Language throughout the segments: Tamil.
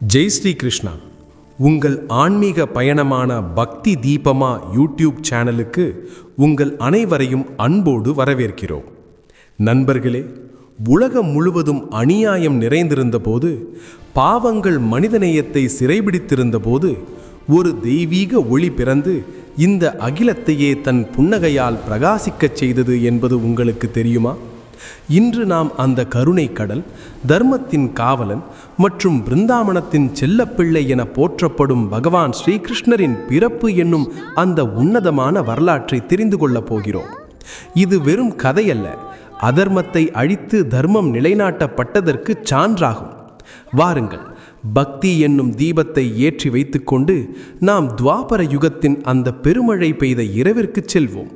ஜெய் ஸ்ரீ கிருஷ்ணா. உங்கள் ஆன்மீக பயணமான பக்தி தீபமா யூடியூப் சேனலுக்கு உங்கள் அனைவரையும் அன்போடு வரவேற்கிறோம். நண்பர்களே, உலகம் முழுவதும் அநியாயம் நிறைந்திருந்தபோது, பாவங்கள் மனிதநேயத்தை சிறைபிடித்திருந்தபோது ஒரு தெய்வீக ஒளி பிறந்து இந்த அகிலத்தையே தன் புன்னகையால் பிரகாசிக்கச் செய்தது என்பது உங்களுக்கு தெரியுமா? இன்று நாம் அந்த கருணை கடல், தர்மத்தின் காவலன் மற்றும் பிருந்தாவனத்தின் செல்லப்பிள்ளை என போற்றப்படும் பகவான் ஸ்ரீகிருஷ்ணரின் பிறப்பு என்னும் அந்த உன்னதமான வரலாற்றை தெரிந்து கொள்ளப் போகிறோம். இது வெறும் கதையல்ல, அதர்மத்தை அழித்து தர்மம் நிலைநாட்டப்பட்டதற்கு சான்றாகும். வாருங்கள், பக்தி என்னும் தீபத்தை ஏற்றி வைத்துக்கொண்டு நாம் துவாபர யுகத்தின் அந்த பெருமழை பெய்த இரவிற்கு செல்வோம்.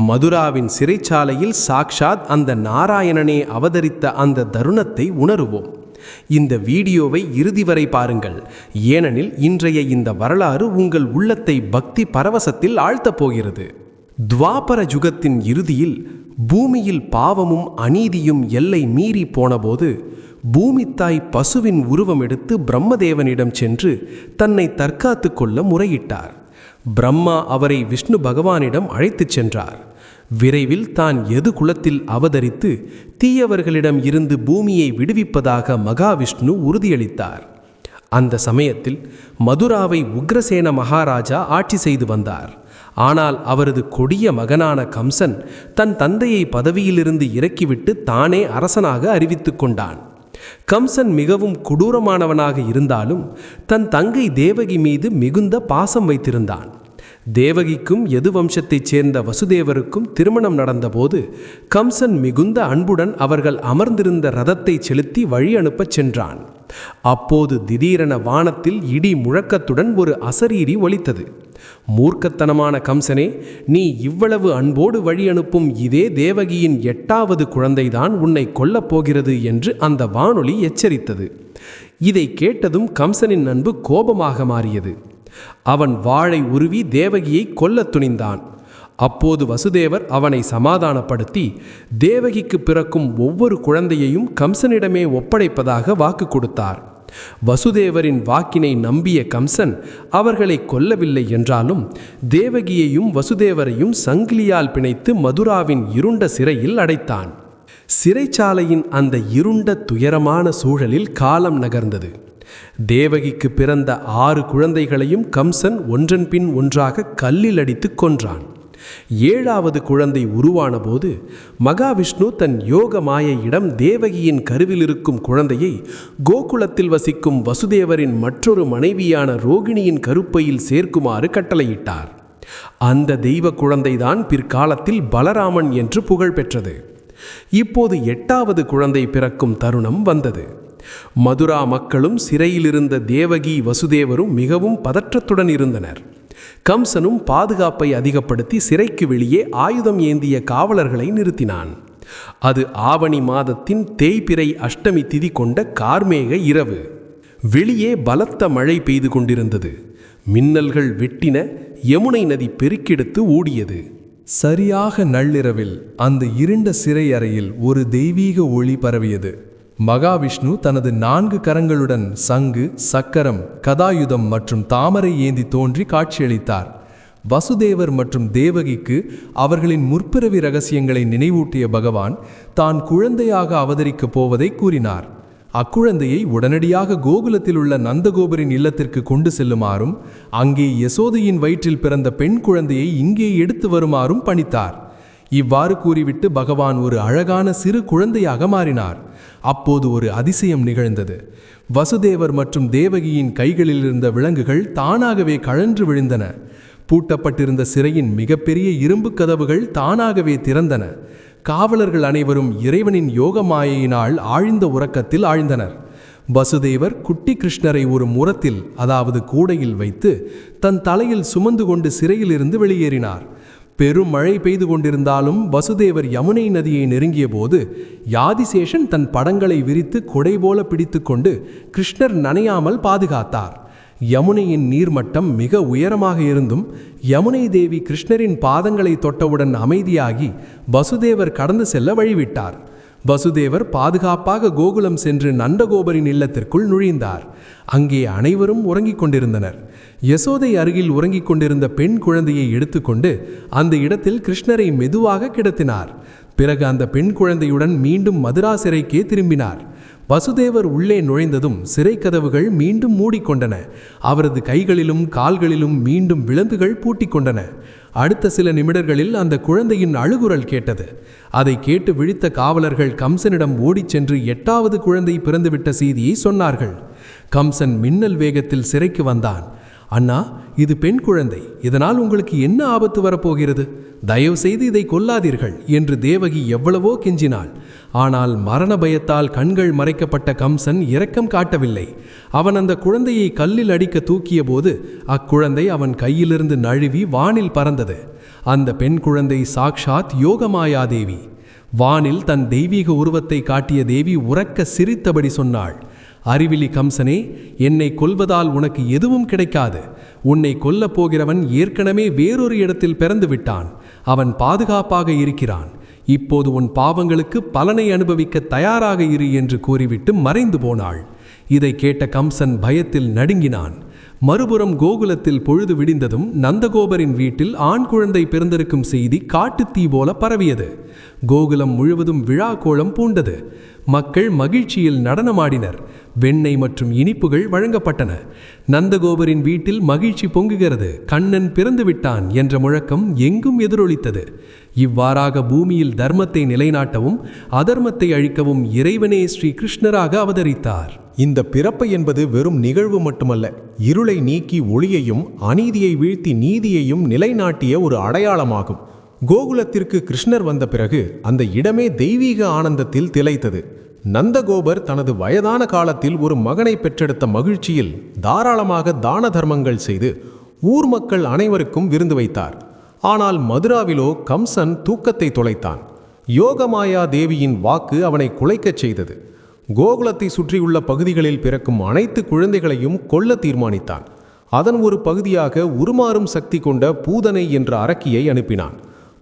மதுராவின் சிறைச்சாலையில் சாக்ஷாத் அந்த நாராயணனே அவதரித்த அந்த தருணத்தை உணருவோம். இந்த வீடியோவை இறுதி வரை பாருங்கள், ஏனெனில் இன்றைய இந்த வரலாறு உங்கள் உள்ளத்தை பக்தி பரவசத்தில் ஆழ்த்தப் போகிறது. துவாபர யுகத்தின் இறுதியில் பூமியில் பாவமும் அநீதியும் எல்லை மீறி போனபோது பூமித்தாய் பசுவின் உருவம் எடுத்து பிரம்மதேவனிடம் சென்று தன்னை தற்காத்து கொள்ள முறையிட்டார். பிரம்மா அவரை விஷ்ணு பகவானிடம் அழைத்துச் சென்றார். விரைவில் தான் எது குலத்தில் அவதரித்து தீயவர்களிடம் இருந்து பூமியை விடுவிப்பதாக மகாவிஷ்ணு உறுதியளித்தார். அந்த சமயத்தில் மதுராவை உக்ரசேன மகாராஜா ஆட்சி செய்து வந்தார். ஆனால் அவரது கொடிய மகனான கம்சன் தன் தந்தையை பதவியிலிருந்து இறக்கிவிட்டு தானே அரசனாக அறிவித்து கொண்டான். கம்சன் மிகவும் கொடூரமானவனாக இருந்தாலும் தன் தங்கை தேவகி மீது மிகுந்த பாசம் வைத்திருந்தான். தேவகிக்கும் யது வம்சத்தைச் சேர்ந்த வசுதேவருக்கும் திருமணம் நடந்தபோது கம்சன் மிகுந்த அன்புடன் அவர்கள் அமர்ந்திருந்த ரதத்தை செலுத்தி வழி அனுப்பச் சென்றான். அப்போது திடீரென வானத்தில் இடி முழக்கத்துடன் ஒரு அசரீரி ஒலித்தது. மூர்க்கத்தனமான கம்சனே, நீ இவ்வளவு அன்போடு வழி அனுப்பும் இதே தேவகியின் 8வது குழந்தைதான் உன்னை கொல்லப் போகிறது என்று அந்த வானொலி எச்சரித்தது. இதை கேட்டதும் கம்சனின் அன்பு கோபமாக மாறியது. அவன் வாளை உருவி தேவகியை கொல்லத் துணிந்தான். அப்போது வசுதேவர் அவனை சமாதானப்படுத்தி தேவகிக்கு பிறக்கும் ஒவ்வொரு குழந்தையையும் கம்சனிடமே ஒப்படைப்பதாக வாக்கு கொடுத்தார். வசுதேவரின் வாக்கினை நம்பிய கம்சன் அவர்களை கொல்லவில்லை என்றாலும் தேவகியையும் வசுதேவரையும் சங்கிலியால் பிணைத்து மதுராவின் இருண்ட சிறையில் அடைத்தான். சிறைச்சாலையின் அந்த இருண்ட துயரமான சூழலில் காலம் நகர்ந்தது. தேவகிக்கு பிறந்த 6 குழந்தைகளையும் கம்சன் ஒன்றன் பின் ஒன்றாக கல்லில் அடித்து கொன்றான். 7வது குழந்தை உருவான போது மகாவிஷ்ணு தன் யோக மாயையிடம் தேவகியின் கருவில் இருக்கும் குழந்தையை கோகுலத்தில் வசிக்கும் வசுதேவரின் மற்றொரு மனைவியான ரோகிணியின் கருப்பையில் சேர்க்குமாறு கட்டளையிட்டார். அந்த தெய்வ குழந்தைதான் பிற்காலத்தில் பலராமன் என்று புகழ் பெற்றது. இப்போது 8வது குழந்தை பிறக்கும் தருணம் வந்தது. மதுரா மக்களும் சிறையிலிருந்த தேவகி வசுதேவரும் மிகவும் பதற்றத்துடன் இருந்தனர். கம்சனும் பாதுகாப்பை அதிகப்படுத்தி சிறைக்கு வெளியே ஆயுதம் ஏந்திய காவலர்களை நிறுத்தினான். அது ஆவணி மாதத்தின் தேய்பிறை அஷ்டமி திதி கொண்ட கார்மேக இரவு. வெளியே பலத்த மழை பெய்து கொண்டிருந்தது. மின்னல்கள் வெட்டின. யமுனை நதி பெருக்கெடுத்து ஓடியது. சரியாக நள்ளிரவில் அந்த இருண்ட சிறை அறையில் ஒரு தெய்வீக ஒளி பரவியது. மகாவிஷ்ணு தனது 4 கரங்களுடன் சங்கு, சக்கரம், கதாயுதம் மற்றும் தாமரை ஏந்தி தோன்றி காட்சியளித்தார். வசுதேவர் மற்றும் தேவகிக்கு அவர்களின் முற்பிறவி ரகசியங்களை நினைவூட்டிய பகவான் தான் குழந்தையாக அவதரிக்கப் போவதை கூறினார். அக்குழந்தையை உடனடியாக கோகுலத்தில் உள்ள நந்தகோபரின் இல்லத்திற்கு கொண்டு செல்லுமாறும் அங்கே யசோதையின் வயிற்றில் பிறந்த பெண் குழந்தையை இங்கே எடுத்து வருமாறும் பணித்தார். இவ்வாறு கூறிவிட்டு பகவான் ஒரு அழகான சிறு குழந்தையாக மாறினார். அப்போது ஒரு அதிசயம் நிகழ்ந்தது. வசுதேவர் மற்றும் தேவகியின் கைகளில் இருந்த விலங்குகள் தானாகவே கழன்று விழுந்தன. பூட்டப்பட்டிருந்த சிறையின் மிகப்பெரிய இரும்பு கதவுகள் தானாகவே திறந்தன. காவலர்கள் அனைவரும் இறைவனின் யோக மாயையினால் ஆழ்ந்த உறக்கத்தில் ஆழ்ந்தனர். வசுதேவர் குட்டி கிருஷ்ணரை ஒரு முரத்தில், அதாவது கூடையில் வைத்து தன் தலையில் சுமந்து கொண்டு சிறையில் இருந்து வெளியேறினார். பெரும் மழை பெய்து கொண்டிருந்தாலும் வசுதேவர் யமுனை நதியை நெருங்கிய போது யாதிசேஷன் தன் படங்களை விரித்து கொடை போல பிடித்து கொண்டு கிருஷ்ணர் நனையாமல் பாதுகாத்தார். யமுனையின் நீர்மட்டம் மிக உயரமாக இருந்தும் யமுனை தேவி கிருஷ்ணரின் பாதங்களை தொட்டவுடன் அமைதியாகி வசுதேவர் கடந்து செல்ல வழிவிட்டார். வசுதேவர் பாதுகாப்பாக கோகுலம் சென்று நந்தகோபரின் இல்லத்திற்குள் நுழைந்தார். அங்கே அனைவரும் உறங்கிக் கொண்டிருந்தனர். யசோதை அருகில் உறங்கிக் கொண்டிருந்த பெண் குழந்தையை எடுத்துக்கொண்டு அந்த இடத்தில் கிருஷ்ணரை மெதுவாக கிடத்தினார். பிறகு அந்த பெண் குழந்தையுடன் மீண்டும் மதுரா சிறைக்கே திரும்பினார். வசுதேவர் உள்ளே நுழைந்ததும் சிறை கதவுகள் மீண்டும் மூடிக்கொண்டன. அவரது கைகளிலும் கால்களிலும் மீண்டும் விலங்குகள் பூட்டிக்கொண்டன. அடுத்த சில நிமிடங்களில் அந்த குழந்தையின் அழுகுரல் கேட்டது. அதை கேட்டு விழித்த காவலர்கள் கம்சனிடம் ஓடிச் சென்று 8வது குழந்தை பிறந்துவிட்ட செய்தியை சொன்னார்கள். கம்சன் மின்னல் வேகத்தில் சிறைக்கு வந்தான். அண்ணா, இது பெண் குழந்தை, இதனால் உங்களுக்கு என்ன ஆபத்து வரப்போகிறது? தயவு செய்து இதை கொல்லாதீர்கள் என்று தேவகி எவ்வளவோ கெஞ்சினாள். ஆனால் மரண பயத்தால் கண்கள் மறைக்கப்பட்ட கம்சன் இரக்கம் காட்டவில்லை. அவன் அந்த குழந்தையை கல்லில் அடிக்க தூக்கிய போது அக்குழந்தை அவன் கையிலிருந்து நழுவி வானில் பறந்தது. அந்த பெண் குழந்தை சாக்ஷாத் யோகமாயாதேவி. வானில் தன் தெய்வீக உருவத்தை காட்டிய தேவி உரக்க சிரித்தபடி சொன்னாள், அறிவிலி கம்சனே, என்னை கொல்வதால் உனக்கு எதுவும் கிடைக்காது. உன்னை கொல்லப் போகிறவன் ஏற்கனவே வேறொரு இடத்தில் பிறந்து விட்டான். அவன் பாதுகாப்பாக இருக்கிறான். இப்போது உன் பாவங்களுக்கு பலனை அனுபவிக்க தயாராக இரு என்று கூறிவிட்டு மறைந்து போனாள். இதை கேட்ட கம்சன் பயத்தில் நடுங்கினான். மறுபுறம் கோகுலத்தில் பொழுது விடிந்ததும் நந்தகோபரின் வீட்டில் ஆண் குழந்தை பிறந்திருக்கும் செய்தி காட்டுத்தீ போல பரவியது. கோகுலம் முழுவதும் விழா கோலம் பூண்டது. மக்கள் மகிழ்ச்சியில் நடனமாடினர். வெண்ணெய் மற்றும் இனிப்புகள் வழங்கப்பட்டன. நந்தகோபரின் வீட்டில் மகிழ்ச்சி பொங்குகிறது, கண்ணன் பிறந்து விட்டான் என்ற முழக்கம் எங்கும் எதிரொலித்தது. இவ்வாறாக பூமியில் தர்மத்தை நிலைநாட்டவும் அதர்மத்தை அழிக்கவும் இறைவனே ஸ்ரீ கிருஷ்ணராக அவதரித்தார். இந்த பிறப்பு என்பது வெறும் நிகழ்வு மட்டுமல்ல, இருளை நீக்கி ஒளியையும் அநீதியை வீழ்த்தி நீதியையும் நிலைநாட்டிய ஒரு அடையாளமாகும். கோகுலத்திற்கு கிருஷ்ணர் வந்த பிறகு அந்த இடமே தெய்வீக ஆனந்தத்தில் திளைத்தது. நந்தகோபர் தனது வயதான காலத்தில் ஒரு மகனை பெற்றெடுத்த மகிழ்ச்சியில் தாராளமாக தான தர்மங்கள் செய்து ஊர் மக்கள் அனைவருக்கும் விருந்து வைத்தார். ஆனால் மதுராவிலோ கம்சன் தூக்கத்தை தொலைத்தான். யோகமாயா தேவியின் வாக்கு அவனை குலைக்கச் செய்தது. கோகுலத்தை சுற்றியுள்ள பகுதிகளில் பிறக்கும் அனைத்து குழந்தைகளையும் கொல்ல தீர்மானித்தான். அதன் ஒரு பகுதியாக உருமாறும் சக்தி கொண்ட பூதனை என்ற அரக்கியை அனுப்பினான்.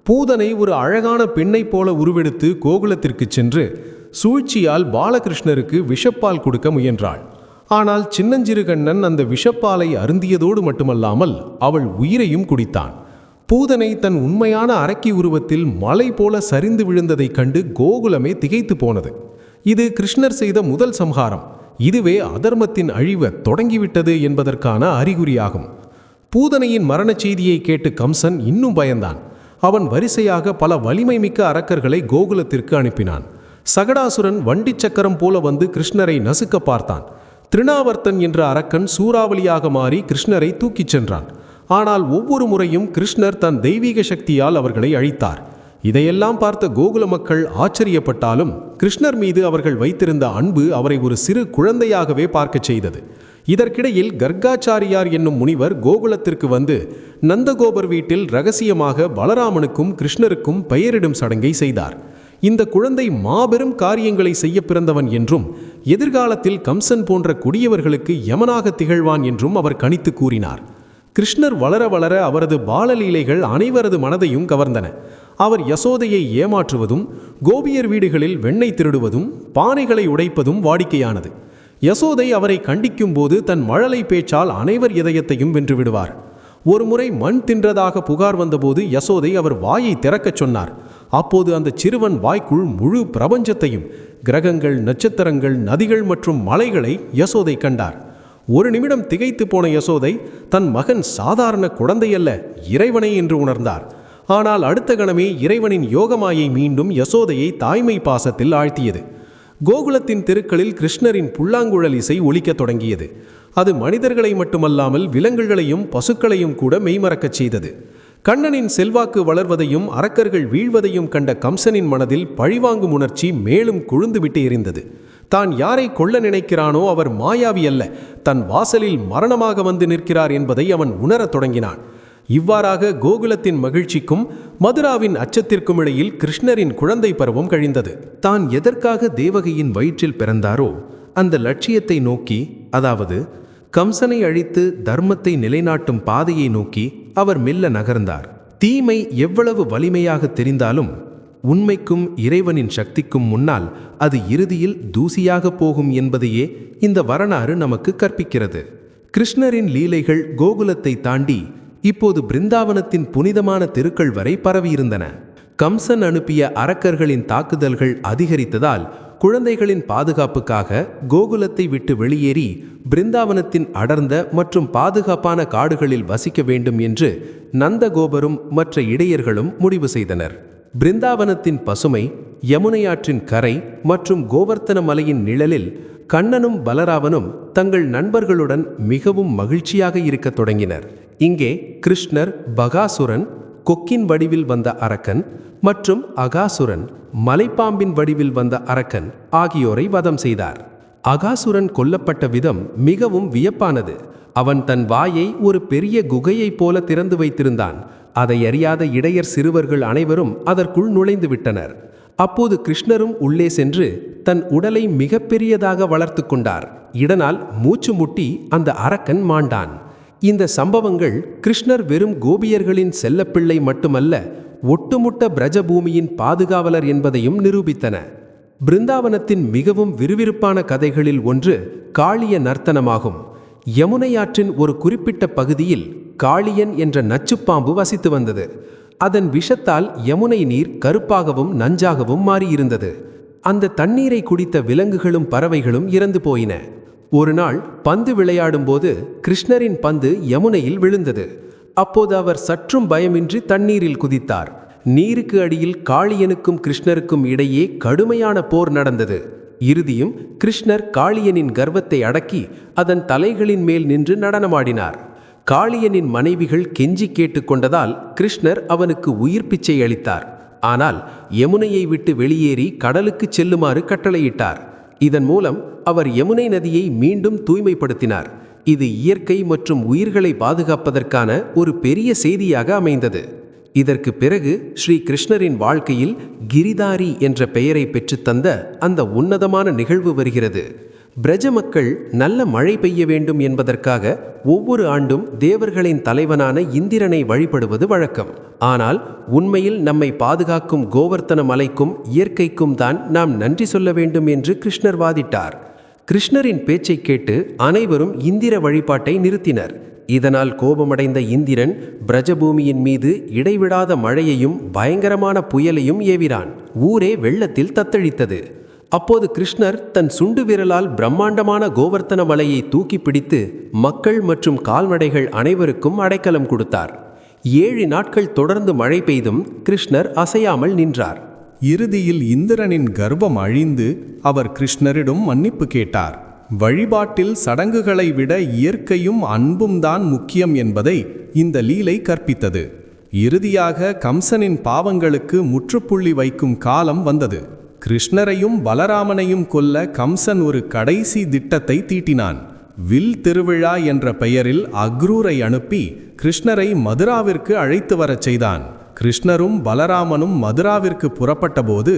பூதனை ஒரு அழகான பெண்ணைப் போல உருவெடுத்து கோகுலத்திற்கு சென்று சூழ்ச்சியால் பாலகிருஷ்ணருக்கு விஷப்பால் கொடுக்க முயன்றாள். ஆனால் சின்னஞ்சிறு கண்ணன் அந்த விஷப்பாலை அருந்தியதோடு மட்டுமல்லாமல் அவள் உயிரையும் குடித்தான். பூதனை தன் உண்மையான அரக்கி உருவத்தில் மலை போல சரிந்து விழுந்ததைக் கண்டு கோகுலமே திகைத்து போனது. இது கிருஷ்ணர் செய்த முதல் சம்ஹாரம். இதுவே அதர்மத்தின் அழிவு தொடங்கிவிட்டது என்பதற்கான அறிகுறியாகும். பூதனையின் மரணச் செய்தியை கேட்டு கம்சன் இன்னும் பயந்தான். அவன் வரிசையாக பல வலிமை மிக்க அரக்கர்களை கோகுலத்திற்கு அனுப்பினான். சகடாசுரன் வண்டி சக்கரம் போல வந்து கிருஷ்ணரை நசுக்க பார்த்தான். திருநாவர்த்தன் என்ற அரக்கன் சூறாவளியாக மாறி கிருஷ்ணரை தூக்கிச் சென்றான். ஆனால் ஒவ்வொரு முறையும் கிருஷ்ணர் தன் தெய்வீக சக்தியால் அவர்களை அழித்தார். இதையெல்லாம் பார்த்த கோகுல மக்கள் ஆச்சரியப்பட்டாலும் கிருஷ்ணர் மீது அவர்கள் வைத்திருந்த அன்பு அவரை ஒரு சிறு குழந்தையாகவே பார்க்கச் செய்தது. இதற்கிடையில் கர்காச்சாரியார் என்னும் முனிவர் கோகுலத்திற்கு வந்து நந்தகோபர் வீட்டில் இரகசியமாக பலராமனுக்கும் கிருஷ்ணருக்கும் பெயரிடும் சடங்கை செய்தார். இந்த குழந்தை மாபெரும் காரியங்களை செய்ய பிறந்தவன் என்றும் எதிர்காலத்தில் கம்சன் போன்ற கொடியவர்களுக்கு யமனாக திகழ்வான் என்றும் அவர் கணித்து கூறினார். கிருஷ்ணர் வளர வளர அவரது பாலலீலைகள் அனைவரது மனதையும் கவர்ந்தன. அவர் யசோதையை ஏமாற்றுவதும் கோபியர் வீடுகளில் வெண்ணெய் திருடுவதும் பானைகளை உடைப்பதும் வாடிக்கையானது. யசோதை அவரை கண்டிக்கும் போது தன் மழலை பேச்சால் அனைவர் இதயத்தையும் வென்றுவிடுவார். ஒருமுறை மண் தின்றதாக புகார் வந்தபோது யசோதை அவர் வாயை திறக்கச் சொன்னார். அப்போது அந்த சிறுவன் வாய்க்குள் முழு பிரபஞ்சத்தையும், கிரகங்கள், நட்சத்திரங்கள், நதிகள் மற்றும் மலைகளை யசோதை கண்டார். ஒரு நிமிடம் திகைத்து போன யசோதை தன் மகன் சாதாரண குழந்தையல்ல, இறைவனை என்று உணர்ந்தார். ஆனால் அடுத்த கணமே இறைவனின் யோகமாயை மீண்டும் யசோதையை தாய்மை பாசத்தில் ஆழ்த்தியது. கோகுலத்தின் தெருக்களில் கிருஷ்ணரின் புல்லாங்குழல் இசை ஒலிக்கத் தொடங்கியது. அது மனிதர்களை மட்டுமல்லாமல் விலங்குகளையும் பசுக்களையும் கூட மெய்மறக்கச் செய்தது. கண்ணனின் செல்வாக்கு வளர்வதையும் அரக்கர்கள் வீழ்வதையும் கண்ட கம்சனின் மனதில் பழிவாங்கும் உணர்ச்சி மேலும் கொழுந்துவிட்டு எரிந்தது. தான் யாரை கொல்ல நினைக்கிறானோ அவர் மாயாவி அல்ல, தன் வாசலில் மரணமாக வந்து நிற்கிறார் என்பதை அவன் உணரத் தொடங்கினான். இவ்வாறாக கோகுலத்தின் மகிழ்ச்சிக்கும் மதுராவின் அச்சத்திற்கும் இடையில் கிருஷ்ணரின் குழந்தை பருவம் கழிந்தது. தான் எதற்காக தேவகியின் வயிற்றில் பிறந்தாரோ அந்த லட்சியத்தை நோக்கி, அதாவது கம்சனை அழித்து தர்மத்தை நிலைநாட்டும் பாதையை நோக்கி அவர் மெல்ல நகர்ந்தார். தீமை எவ்வளவு வலிமையாக தெரிந்தாலும் உண்மைக்கும் இறைவனின் சக்திக்கும் முன்னால் அது இறுதியில் தூசியாக போகும் என்பதையே இந்த வரலாறு நமக்கு கற்பிக்கிறது. கிருஷ்ணரின் லீலைகள் கோகுலத்தை தாண்டி இப்போது பிருந்தாவனத்தின் புனிதமான தெருக்கள் வரை பரவியிருந்தன. கம்சன் அனுப்பிய அரக்கர்களின் தாக்குதல்கள் அதிகரித்ததால் குழந்தைகளின் பாதுகாப்புக்காக கோகுலத்தை விட்டு வெளியேறி பிருந்தாவனத்தின் அடர்ந்த மற்றும் பாதுகாப்பான காடுகளில் வசிக்க வேண்டும் என்று நந்தகோபரும் மற்ற இடையர்களும் முடிவு செய்தனர். பிருந்தாவனத்தின் பசுமை, யமுனையாற்றின் கரை மற்றும் கோவர்த்தன மலையின் நிழலில் கண்ணனும் பலராமனும் தங்கள் நண்பர்களுடன் மிகவும் மகிழ்ச்சியாக இருக்கத் தொடங்கினர். இங்கே கிருஷ்ணர் பகாசுரன், கொக்கின் வடிவில் வந்த அரக்கன், மற்றும் அகாசுரன், மலைப்பாம்பின் வடிவில் வந்த அரக்கன் ஆகியோரை வதம் செய்தார். அகாசுரன் கொல்லப்பட்ட விதம் மிகவும் வியப்பானது. அவன் தன் வாயை ஒரு பெரிய குகையைப் போல திறந்து வைத்திருந்தான். அதை அறியாத இடையர் சிறுவர்கள் அனைவரும் அதற்குள் நுழைந்து விட்டனர். அப்போது கிருஷ்ணரும் உள்ளே சென்று தன் உடலை மிகப்பெரியதாக வளர்த்து கொண்டார். இதனால் மூச்சு முட்டி அந்த அரக்கன் மாண்டான். இந்த சம்பவங்கள் கிருஷ்ணர் வெறும் கோபியர்களின் செல்லப்பிள்ளை மட்டுமல்ல, ஒட்டுமொத்த பிரஜபூமியின் பாதுகாவலர் என்பதையும் நிரூபித்தன. பிருந்தாவனத்தின் மிகவும் விறுவிறுப்பான கதைகளில் ஒன்று காளிய நர்த்தனமாகும். யமுனையாற்றின் ஒரு குறிப்பிட்ட பகுதியில் காளியன் என்ற நச்சுப்பாம்பு வசித்து வந்தது. அதன் விஷத்தால் யமுனை நீர் கருப்பாகவும் நஞ்சாகவும் மாறியிருந்தது. அந்த தண்ணீரை குடித்த விலங்குகளும் பறவைகளும் இறந்து போயின. ஒரு நாள் பந்து விளையாடும்போது கிருஷ்ணரின் பந்து யமுனையில் விழுந்தது. அப்போது அவர் சற்றும் பயமின்றி தண்ணீரில் குதித்தார். நீருக்கு அடியில் காளியனுக்கும் கிருஷ்ணருக்கும் இடையே கடுமையான போர் நடந்தது. இறுதியும் கிருஷ்ணர் காளியனின் கர்வத்தை அடக்கி அதன் தலைகளின் மேல் நின்று நடனமாடினார். காளியனின் மனைவிகள் கெஞ்சி கேட்டுக்கொண்டதால் கிருஷ்ணர் அவனுக்கு உயிர் பிச்சை அளித்தார். ஆனால் யமுனையை விட்டு வெளியேறி கடலுக்கு செல்லுமாறு கட்டளையிட்டார். இதன் மூலம் அவர் யமுனை நதியை மீண்டும் தூய்மைப்படுத்தினார். இது இயற்கை மற்றும் உயிர்களை பாதுகாப்பதற்கான ஒரு பெரிய செய்தியாக அமைந்தது. இதற்கு பிறகு ஸ்ரீ கிருஷ்ணரின் வாழ்க்கையில் கிரிதாரி என்ற பெயரை பெற்றுத்தந்த அந்த உன்னதமான நிகழ்வு வருகிறது. பிரஜ மக்கள் நல்ல மழை பெய்ய வேண்டும் என்பதற்காக ஒவ்வொரு ஆண்டும் தேவர்களின் தலைவனான இந்திரனை வழிபடுவது வழக்கம். ஆனால் உண்மையில் நம்மை பாதுகாக்கும் கோவர்த்தன மலைக்கும் இயற்கைக்கும் தான் நாம் நன்றி சொல்ல வேண்டும் என்று கிருஷ்ணர் வாதிட்டார். கிருஷ்ணரின் பேச்சை கேட்டு அனைவரும் இந்திர வழிபாட்டை நிறுத்தினர். இதனால் கோபமடைந்த இந்திரன் பிரஜபூமியின் மீது இடைவிடாத மழையையும் பயங்கரமான புயலையும் ஏவினான். ஊரே வெள்ளத்தில் தத்தளித்தது. அப்போது கிருஷ்ணர் தன் சுண்டு விரலால் பிரம்மாண்டமான கோவர்த்தன மலையை தூக்கி பிடித்து மக்கள் மற்றும் கால்நடைகள் அனைவருக்கும் அடைக்கலம் கொடுத்தார். 7 நாட்கள் தொடர்ந்து மழை பெய்தும் கிருஷ்ணர் அசையாமல் நின்றார். இறுதியில் இந்திரனின் கர்வம் அழிந்து அவர் கிருஷ்ணரிடம் மன்னிப்பு கேட்டார். வழிபாட்டில் சடங்குகளை விட இயற்கையும் அன்பும் தான் முக்கியம் என்பதை இந்த லீலை கற்பித்தது. இறுதியாக கம்சனின் பாவங்களுக்கு முற்றுப்புள்ளி வைக்கும் காலம் வந்தது. கிருஷ்ணரையும் பலராமனையும் கொல்ல கம்சன் ஒரு கடைசி திட்டத்தை தீட்டினான். வில் திருவிழா என்ற பெயரில் அக்ரூரை அனுப்பி கிருஷ்ணரை மதுராவிற்கு அழைத்து வரச் செய்தான். கிருஷ்ணரும் பலராமனும் மதுராவிற்கு புறப்பட்டபோது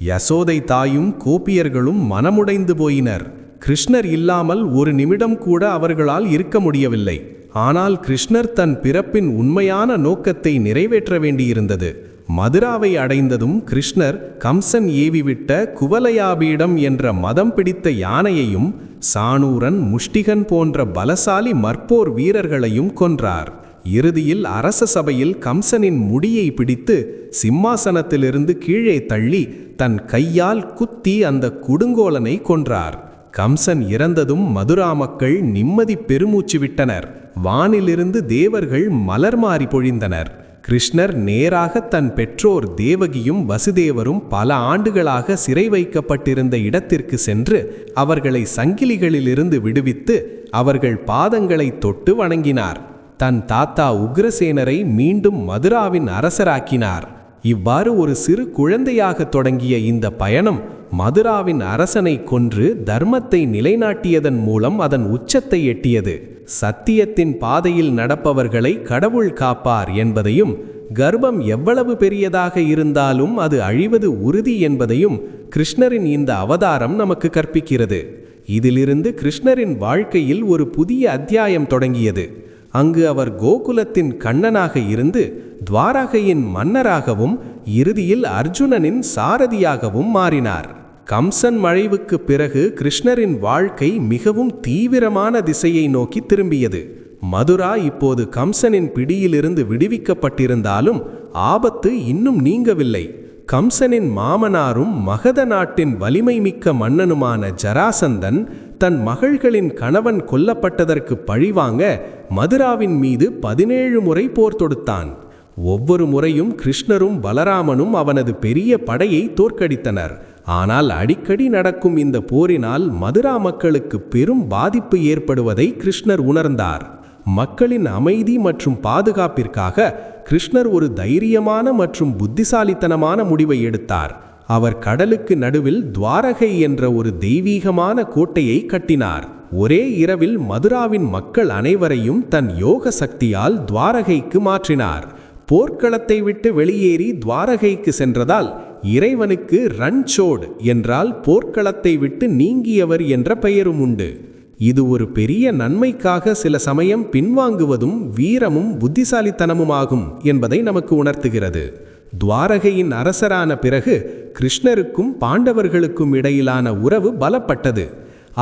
யசோதை தாயும் கோபியர்களும் மனமுடைந்து போயினர். கிருஷ்ணர் இல்லாமல் ஒரு நிமிடம் கூட அவர்களால் இருக்க முடியவில்லை. ஆனால் கிருஷ்ணர் தன் பிறப்பின் உண்மையான நோக்கத்தை நிறைவேற்ற வேண்டியிருந்தது. மதுராவை அடைந்ததும் கிருஷ்ணர் கம்சன் ஏவிவிட்ட குவலயாபீடம் என்ற மதம் பிடித்த யானையையும் சாணூரன், முஷ்டிகன் போன்ற பலசாலி மற்போர் வீரர்களையும் கொன்றார். இறுதியில் அரச சபையில் கம்சனின் முடியை பிடித்து சிம்மாசனத்திலிருந்து கீழே தள்ளி தன் கையால் குத்தி அந்த கொடுங்கோலனை கொன்றார். கம்சன் இறந்ததும் மதுரா மக்கள் நிம்மதி பெருமூச்சு விட்டனர். வானிலிருந்து தேவர்கள் மலர் மாறி பொழிந்தனர். கிருஷ்ணர் நேராக தன் பெற்றோர் தேவகியும் வசுதேவரும் பல ஆண்டுகளாக சிறை வைக்கப்பட்டிருந்த இடத்திற்கு சென்று அவர்களை சங்கிலிகளிலிருந்து விடுவித்து அவர்கள் பாதங்களை தொட்டு வணங்கினார். தன் தாத்தா உக்ரசேனரை மீண்டும் மதுராவின் அரசராக்கினார். இவ்வாறு ஒரு சிறு குழந்தையாக தொடங்கிய இந்த பயணம் மதுராவின் அரசனை கொன்று தர்மத்தை நிலைநாட்டியதன் மூலம் அதன் உச்சத்தை எட்டியது. சத்தியத்தின் பாதையில் நடப்பவர்களை கடவுள் காப்பார் என்பதையும், கர்ப்பம் எவ்வளவு பெரியதாக இருந்தாலும் அது அழிவது உறுதி என்பதையும் கிருஷ்ணரின் இந்த அவதாரம் நமக்கு கற்பிக்கிறது. இதிலிருந்து கிருஷ்ணரின் வாழ்க்கையில் ஒரு புதிய அத்தியாயம் தொடங்கியது. அங்கு அவர் கோகுலத்தின் கண்ணனாக இருந்து துவாரகையின் மன்னராகவும் இறுதியில் அர்ஜுனனின் சாரதியாகவும் மாறினார். கம்சன் மறைவுக்கு பிறகு கிருஷ்ணரின் வாழ்க்கை மிகவும் தீவிரமான திசையை நோக்கி திரும்பியது. மதுரா இப்போது கம்சனின் பிடியிலிருந்து விடுவிக்கப்பட்டிருந்தாலும் ஆபத்து இன்னும் நீங்கவில்லை. கம்சனின் மாமனாரும் மகத நாட்டின் வலிமை மிக்க மன்னனுமான ஜராசந்தன் தன் மகள்களின் கணவன் கொல்லப்பட்டதற்கு பழிவாங்க மதுராவின் மீது 17 முறை போர் தொடுத்தான். ஒவ்வொரு முறையும் கிருஷ்ணரும் பலராமனும் அவனது பெரிய படையை தோற்கடித்தனர். ஆனால் அடிக்கடி நடக்கும் இந்த போரினால் மதுரா மக்களுக்கு பெரும் பாதிப்பு ஏற்படுவதை கிருஷ்ணர் உணர்ந்தார். மக்களின் அமைதி மற்றும் பாதுகாப்பிற்காக கிருஷ்ணர் ஒரு தைரியமான மற்றும் புத்திசாலித்தனமான முடிவை எடுத்தார். அவர் கடலுக்கு நடுவில் துவாரகை என்ற ஒரு தெய்வீகமான கோட்டையை கட்டினார். ஒரே இரவில் மதுராவின் மக்கள் அனைவரையும் தன் யோக சக்தியால் துவாரகைக்கு மாற்றினார். போர்க்களத்தை விட்டு வெளியேறி துவாரகைக்கு சென்றதால் இறைவனுக்கு ரன்சோட் என்றால் போர்க்களத்தை விட்டு நீங்கியவர் என்ற பெயரும் உண்டு. இது ஒரு பெரிய நன்மைக்காக சில சமயம் பின்வாங்குவதும் வீரமும் புத்திசாலித்தனமுமாகும் என்பதை நமக்கு உணர்த்துகிறது. துவாரகையின் அரசரான பிறகு கிருஷ்ணருக்கும் பாண்டவர்களுக்கும் இடையிலான உறவு பலப்பட்டது.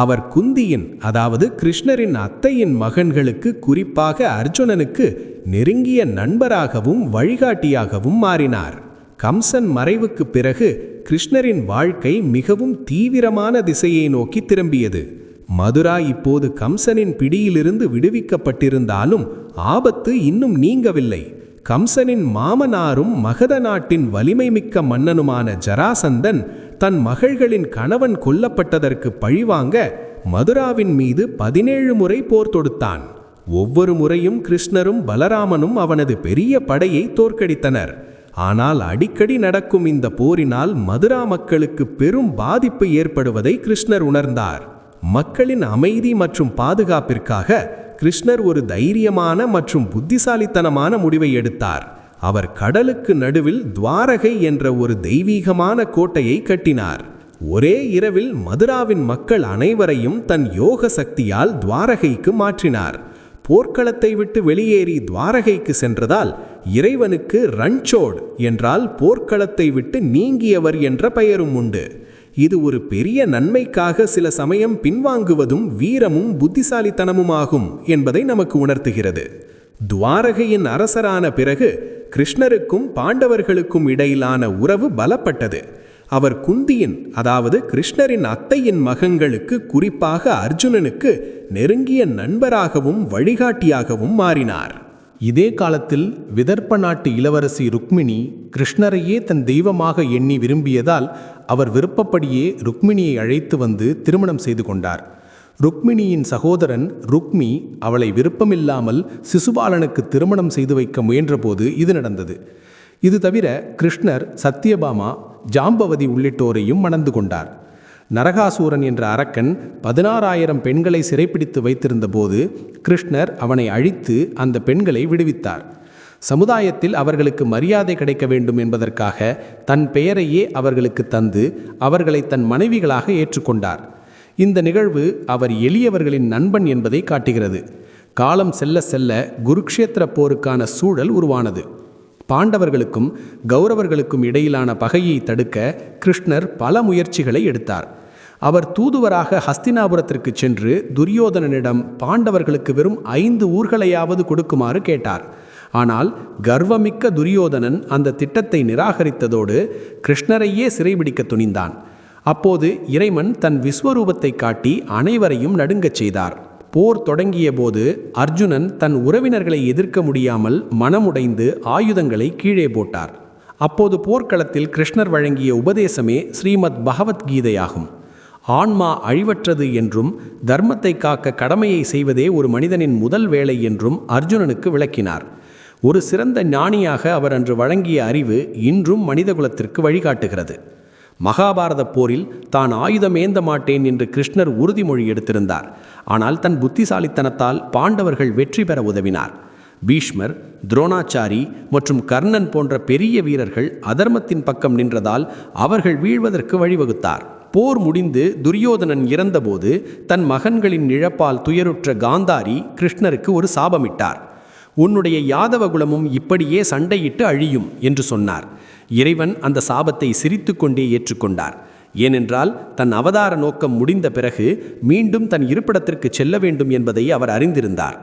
அவர் குந்தியின், அதாவது கிருஷ்ணரின் அத்தையின் மகன்களுக்கு, குறிப்பாக அர்ஜுனனுக்கு நெருங்கிய நண்பராகவும் வழிகாட்டியாகவும் மாறினார். கம்சன் மறைவுக்கு பிறகு கிருஷ்ணரின் வாழ்க்கை மிகவும் தீவிரமான திசையை நோக்கி திரும்பியது. மதுரா இப்போது கம்சனின் பிடியிலிருந்து விடுவிக்கப்பட்டிருந்தாலும் ஆபத்து இன்னும் நீங்கவில்லை. கம்சனின் மாமனாரும் மகத நாட்டின் வலிமை மிக்க மன்னனுமான ஜராசந்தன் தன் மகள்களின் கணவன் கொல்லப்பட்டதற்கு பழிவாங்க மதுராவின் மீது 17 முறை போர் தொடுத்தான். ஒவ்வொரு முறையும் கிருஷ்ணரும் பலராமனும் அவனது பெரிய படையை தோற்கடித்தனர். ஆனால் அடிக்கடி நடக்கும் இந்த போரினால் மதுரா மக்களுக்கு பெரும் பாதிப்பு ஏற்படுவதை கிருஷ்ணர் உணர்ந்தார். மக்களின் அமைதி மற்றும் பாதுகாப்பிற்காக கிருஷ்ணர் ஒரு தைரியமான மற்றும் புத்திசாலித்தனமான முடிவை எடுத்தார். அவர் கடலுக்கு நடுவில் துவாரகை என்ற ஒரு தெய்வீகமான கோட்டையை கட்டினார். ஒரே இரவில் மதுராவின் மக்கள் அனைவரையும் தன் யோக சக்தியால் துவாரகைக்கு மாற்றினார். போர்க்களத்தை விட்டு வெளியேறி துவாரகைக்கு சென்றதால் இறைவனுக்கு ரன்சோட் என்றால் போர்க்களத்தை விட்டு நீங்கியவர் என்ற பெயரும் உண்டு. இது ஒரு பெரிய நன்மைக்காக சில சமயம் பின்வாங்குவதும் வீரமும் புத்திசாலித்தனமுமாகும் என்பதை நமக்கு உணர்த்துகிறது. துவாரகையின் அரசரான பிறகு கிருஷ்ணருக்கும் பாண்டவர்களுக்கும் இடையிலான உறவு பலப்பட்டது. அவர் குந்தியின், அதாவது கிருஷ்ணரின் அத்தையின் மகன்களுக்கு, குறிப்பாக அர்ஜுனனுக்கு நெருங்கிய நண்பராகவும் வழிகாட்டியாகவும் மாறினார். இதே காலத்தில் விதர்ப்ப நாட்டு இளவரசி ருக்மிணி கிருஷ்ணரையே தன் தெய்வமாக எண்ணி விரும்பியதால் அவர் விருப்பப்படியே ருக்மிணியை அழைத்து வந்து திருமணம் செய்து கொண்டார். ருக்மிணியின் சகோதரன் ருக்மி அவளை விருப்பமில்லாமல் சிசுபாலனுக்கு திருமணம் செய்து வைக்க முயன்றபோது இது நடந்தது. இது தவிர கிருஷ்ணர் சத்யபாமா, ஜாம்பவதி உள்ளிட்டோரையும் மணந்து கொண்டார். நரகாசூரன் என்ற அரக்கன் 16,000 பெண்களை சிறைப்பிடித்து வைத்திருந்த போது கிருஷ்ணர் அவனை அழித்து அந்த பெண்களை விடுவித்தார். சமுதாயத்தில் அவர்களுக்கு மரியாதை கிடைக்க வேண்டும் என்பதற்காக தன் பெயரையே அவர்களுக்கு தந்து அவர்களை தன் மனைவிகளாக ஏற்றுக்கொண்டார். இந்த நிகழ்வு அவர் எளியவர்களின் நண்பன் என்பதை காட்டுகிறது. காலம் செல்ல செல்ல குருக்ஷேத்திர போருக்கான சூழல் உருவானது. பாண்டவர்களுக்கும் கௌரவர்களுக்கும் இடையிலான பகையை தடுக்க கிருஷ்ணர் பல முயற்சிகளை எடுத்தார். அவர் தூதுவராக ஹஸ்தினாபுரத்திற்கு சென்று துரியோதனனிடம் பாண்டவர்களுக்கு வெறும் 5 ஊர்களையாவது கொடுக்குமாறு கேட்டார். ஆனால் கர்வமிக்க துரியோதனன் அந்த திட்டத்தை நிராகரித்ததோடு கிருஷ்ணரையே சிறைபிடிக்க துணிந்தான். அப்போது இறைவன் தன் விஸ்வரூபத்தை காட்டி அனைவரையும் நடுங்கச் செய்தார். போர் தொடங்கிய போது அர்ஜுனன் தன் உறவினர்களை எதிர்க்க முடியாமல் மனமுடைந்து ஆயுதங்களை கீழே போட்டார். அப்போது போர்க்களத்தில் கிருஷ்ணர் வழங்கிய உபதேசமே ஸ்ரீமத் பகவத்கீதையாகும். ஆன்மா அழிவற்றது என்றும் தர்மத்தை காக்க கடமையை செய்வதே ஒரு மனிதனின் முதல் வேலை என்றும் அர்ஜுனனுக்கு விளக்கினார். ஒரு சிறந்த ஞானியாக அவர் அன்று வழங்கிய அறிவு இன்றும் மனிதகுலத்திற்கு வழிகாட்டுகிறது. மகாபாரத போரில் தான் ஆயுதம் ஏந்த மாட்டேன் என்று கிருஷ்ணர் உறுதிமொழி எடுத்திருந்தார். ஆனால் தன் புத்திசாலித்தனத்தால் பாண்டவர்கள் வெற்றி பெற உதவினார். பீஷ்மர், துரோணாச்சாரி மற்றும் கர்ணன் போன்ற பெரிய வீரர்கள் அதர்மத்தின் பக்கம் நின்றதால் அவர்கள் வீழ்வதற்கு வழிவகுத்தார். போர் முடிந்து துரியோதனன் இறந்தபோது தன் மகன்களின் இழப்பால் துயருற்ற காந்தாரி கிருஷ்ணருக்கு ஒரு சாபமிட்டார். உன்னுடைய யாதவ குலமும் இப்படியே சண்டையிட்டு அழியும் என்று சொன்னார். இறைவன் அந்த சாபத்தை சிரித்துக்கொண்டே ஏற்றுக்கொண்டார். ஏனென்றால் தன் அவதார நோக்கம் முடிந்த பிறகு மீண்டும் தன் இருப்பிடத்திற்கு செல்ல வேண்டும் என்பதை அவர் அறிந்திருந்தார்.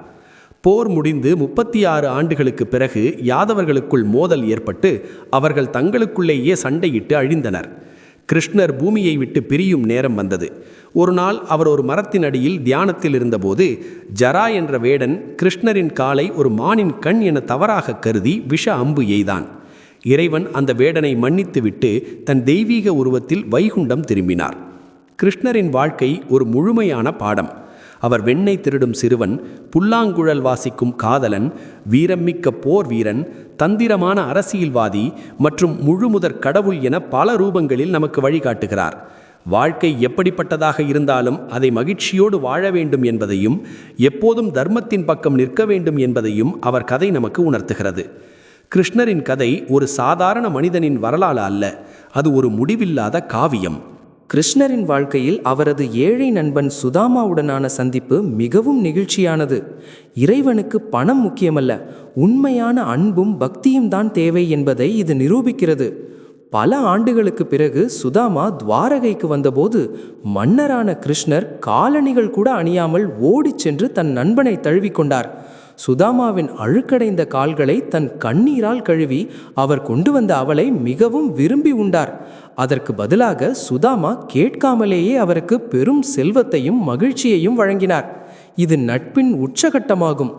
போர் முடிந்து 36 ஆண்டுகளுக்கு பிறகு யாதவர்களுக்குள் மோதல் ஏற்பட்டு அவர்கள் தங்களுக்குள்ளேயே சண்டையிட்டு அழிந்தனர். கிருஷ்ணர் பூமியை விட்டு பிரியும் நேரம் வந்தது. ஒரு நாள் அவர் ஒரு மரத்தின் அடியில் தியானத்தில் இருந்தபோது ஜரா என்ற வேடன் கிருஷ்ணரின் காலை ஒரு மானின் கண் என தவறாக கருதி விஷ அம்பு எய்தான். இறைவன் அந்த வேடனை மன்னித்துவிட்டு தன் தெய்வீக உருவத்தில் வைகுண்டம் திரும்பினார். கிருஷ்ணரின் வாழ்க்கை ஒரு முழுமையான பாடம். அவர் வெண்ணெய் திருடும் சிறுவன், புல்லாங்குழல் வாசிக்கும் காதலன், வீரம்மிக்க போர் வீரன், தந்திரமான அரசியல்வாதி மற்றும் முழுமுதற் கடவுள் என பல ரூபங்களில் நமக்கு வழிகாட்டுகிறார். வாழ்க்கை எப்படிப்பட்டதாக இருந்தாலும் அதை மகிழ்ச்சியோடு வாழ வேண்டும் என்பதையும் எப்போதும் தர்மத்தின் பக்கம் நிற்க வேண்டும் என்பதையும் அவர் கதை நமக்கு உணர்த்துகிறது. கிருஷ்ணரின் கதை ஒரு சாதாரண மனிதனின் வரலாறு அல்ல, அது ஒரு முடிவில்லாத காவியம். கிருஷ்ணரின் வாழ்க்கையில் அவரது ஏழை நண்பன் சுதாமாவுடனான சந்திப்பு மிகவும் நெகிழ்ச்சியானது. இறைவனுக்கு பணம் முக்கியமல்ல, உண்மையான அன்பும் பக்தியும் தான் தேவை என்பதை இது நிரூபிக்கிறது. பல ஆண்டுகளுக்கு பிறகு சுதாமா துவாரகைக்கு வந்தபோது மன்னரான கிருஷ்ணர் காலணிகள் கூட அணியாமல் ஓடிச் சென்று தன் நண்பனை தழுவிக்கொண்டார். சுதாமாவின் அழுக்கடைந்த கால்களை தன் கண்ணீரால் கழுவி அவர் கொண்டு வந்த அவளை மிகவும் விரும்பி உண்டார். அதற்கு பதிலாக சுதாமா கேட்காமலேயே அவருக்கு பெரும் செல்வத்தையும் மகிழ்ச்சியையும் வழங்கினார். இது நட்பின் உச்சகட்டமாகும்.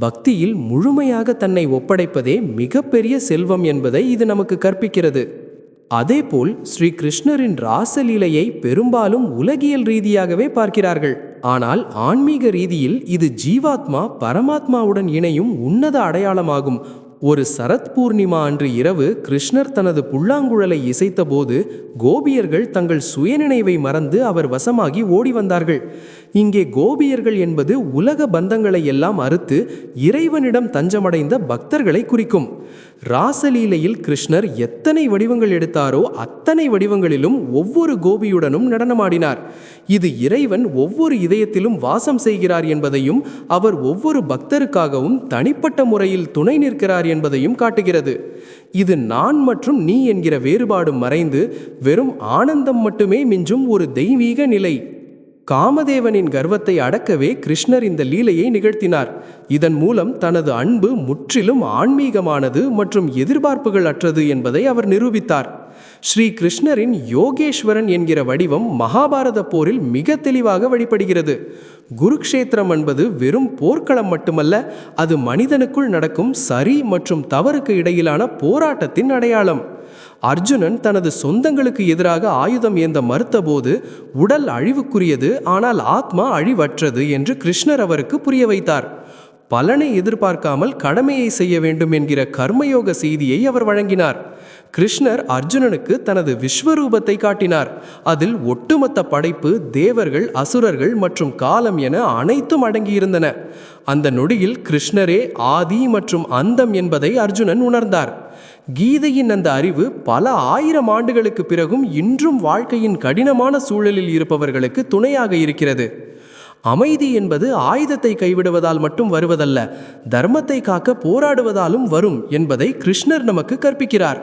பக்தியில் முழுமையாக தன்னை ஒப்படைப்பதே மிகப்பெரிய செல்வம் என்பதை இது நமக்கு கற்பிக்கிறது. அதேபோல் ஸ்ரீ கிருஷ்ணரின் ராசலீலையை பெரும்பாலும் உலகியல் ரீதியாகவே பார்க்கிறார்கள். ஆனால் ஆன்மீக ரீதியில் இது ஜீவாத்மா பரமாத்மாவுடன் இணையும் உன்னத அடையாளமாகும். ஒரு சரத் பூர்ணிமா அன்று இரவு கிருஷ்ணர் தனது புல்லாங்குழலை இசைத்தபோது கோபியர்கள் தங்கள் சுயநினைவை மறந்து அவர் வசமாகி ஓடி வந்தார்கள். இங்கே கோபியர்கள் என்பது உலக பந்தங்களை எல்லாம் அறுத்து இறைவனிடம் தஞ்சமடைந்த பக்தர்களை குறிக்கும். ராசலீலையில் கிருஷ்ணர் எத்தனை வடிவங்கள் எடுத்தாரோ அத்தனை வடிவங்களிலும் ஒவ்வொரு கோபியுடனும் நடனமாடினார். இது இறைவன் ஒவ்வொரு இதயத்திலும் வாசம் செய்கிறார் என்பதையும் அவர் ஒவ்வொரு பக்தருக்காகவும் தனிப்பட்ட முறையில் துணை நிற்கிறார் என்பதையும் காட்டுகிறது. இது நான் மற்றும் நீ என்கிற வேறுபாடு மறைந்து வெறும் ஆனந்தம் மட்டுமே மிஞ்சும் ஒரு தெய்வீக நிலை. காமதேவனின் கர்வத்தை அடக்கவே கிருஷ்ணர் இந்த லீலையை நிகழ்த்தினார். இதன் மூலம் தனது அன்பு முற்றிலும் ஆன்மீகமானது மற்றும் எதிர்பார்ப்புகள் அற்றது என்பதை அவர் நிரூபித்தார். ஸ்ரீ கிருஷ்ணரின் யோகேஸ்வரன் என்கிற வடிவம் மகாபாரத போரில் மிக தெளிவாக வெளிப்படுகிறது. குருக்ஷேத்திரம் என்பது வெறும் போர்க்களம் மட்டுமல்ல, அது மனிதனுக்குள் நடக்கும் சரி மற்றும் தவறுக்கு இடையிலான போராட்டத்தின் அடையாளம். அர்ஜுனன் தனது சொந்தங்களுக்கு எதிராக ஆயுதம் ஏந்த மறுத்தபோது உடல் அழிவுக்குரியது ஆனால் ஆத்மா அழிவற்றது என்று கிருஷ்ணர் அவருக்கு புரிய வைத்தார். பலனை எதிர்பார்க்காமல் கடமையை செய்ய வேண்டும் என்கிற கர்மயோக செய்தியை அவர் வழங்கினார். கிருஷ்ணர் அர்ஜுனனுக்கு தனது விஸ்வரூபத்தை காட்டினார். அதில் ஒட்டுமொத்த படைப்பு, தேவர்கள், அசுரர்கள் மற்றும் காலம் என அனைத்தும் அடங்கியிருந்தன. அந்த நொடியில் கிருஷ்ணரே ஆதி மற்றும் அந்தம் என்பதை அர்ஜுனன் உணர்ந்தார். கீதையின் அந்த அறிவு பல ஆயிரம் ஆண்டுகளுக்கு பிறகும் இன்றும் வாழ்க்கையின் கடினமான சூழலில் இருப்பவர்களுக்கு துணையாக இருக்கிறது. அமைதி என்பது ஆயுதத்தை கைவிடுவதால் மட்டும் வருவதல்ல, தர்மத்தை காக்க போராடுவதாலும் வரும் என்பதை கிருஷ்ணர் நமக்கு கற்பிக்கிறார்.